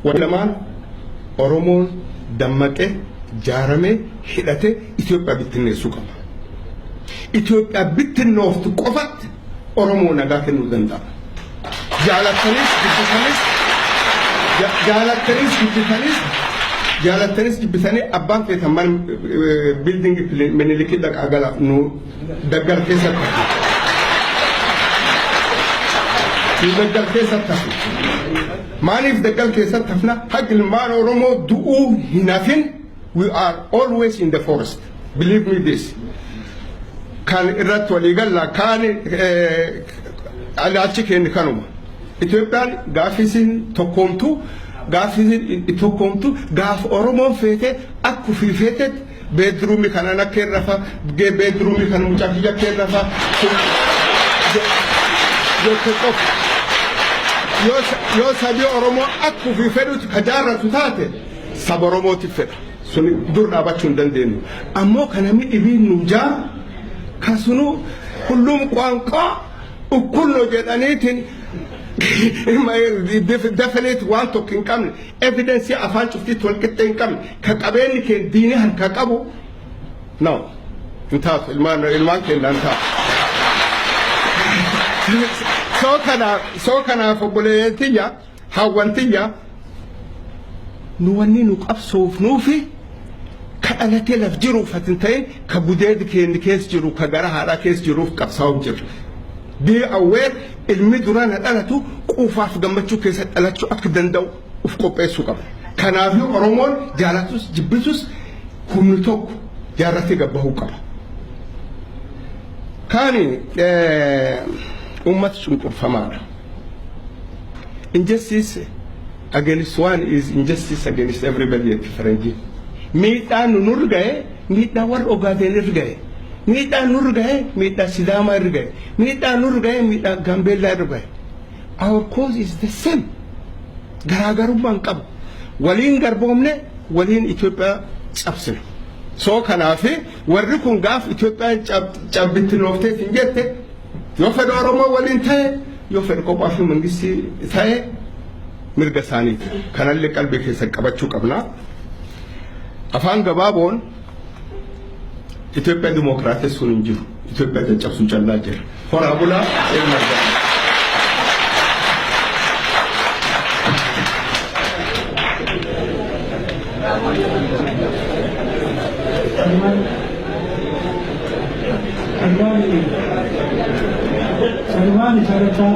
ولمان Oromoon dammaqee jaaramee hidhatee Itoophiyaa bittinneessuu qaba. Itoophiyaa bittinnooftu qofatti Oromoo nagaa kennuu danda'a. Jaalattanis jibbitanii abbaan feetan man building Minilikii dhaqaagala nu daggal keessatti Manif daggal keessatti hafna haqilmaan Oromoo du'uu hin hafin. We are always in the forest. Believe me this. Kan irratti waliigalla kan alaachi kenni kanuma. Itoophiyaan gaafisin tokkoomtu gaaf Oromoon feete akku fi feetet bedroomii kana nakkeerrafa bedroomii kan mucaa kiyya keerrafa yoo sabii Oromoo akku fi fedhutu kajaarratu taate saba Oromootiif fedha. Suni dur dhaabachuu hin dandeenyu. Ammoo kanami dhibiin nunjaa kasunu hullum qaanqaa ukkulloo jedhaniitiin definite waan tokko hin qabne evidence afaan cuftiitti wal qixxee hin qabne ka qabeenyi kee diinii harka qabu no hin taatu ilmaan keenyaan taatu. Soo kanaaf obboleettiyya hawwantiyya nu wanni nu qabsoofnuufi ka dhalatee laf jiruuf hatin ta'in ka gudeedi keenya keessa jiru ka gara haadhaa keessa jiruuf qabsaa'uuf jirra. Be aware ilmi duraan dhalatu quufaaf gammachuu keessa dhalachuu akka danda'u uf qopheessuu qaba. Kanaafuu Oromoon jaalatus jibbisus humni tokko jaarratee gabbahuu qaba. Kaani ummata cunqurfamaadha. Injustice against one is injustice against everybody at different. Miidhaan nurgaye miidhaa warra Ogaadeen irgaye. Miidhaan nurgaye miidhaa Sidaamaa irgaye. Miidhaan nurgaye miidhaa Gambeellaa irgaye. Our cause is the same. Garaagarummaan qabu. Waliin garboomne waliin Itoophiyaa cabsina. Soo kanaafi warri kun gaaf Itoophiyaan cabbittinooftee hin jette yoo fedha Oromoo waliin ta'e yoo fedha kophaa fi mangistii ta'e mirga isaaniiti. Kanallee qalbii keessa qabachuu qabna. Afaan gabaaboon Itoophiyaa dimookiraatessuun hin jiru. Itoophiyaa caccabsuu callaa jira. Horaa bulaa ilma argata. Salman Sarata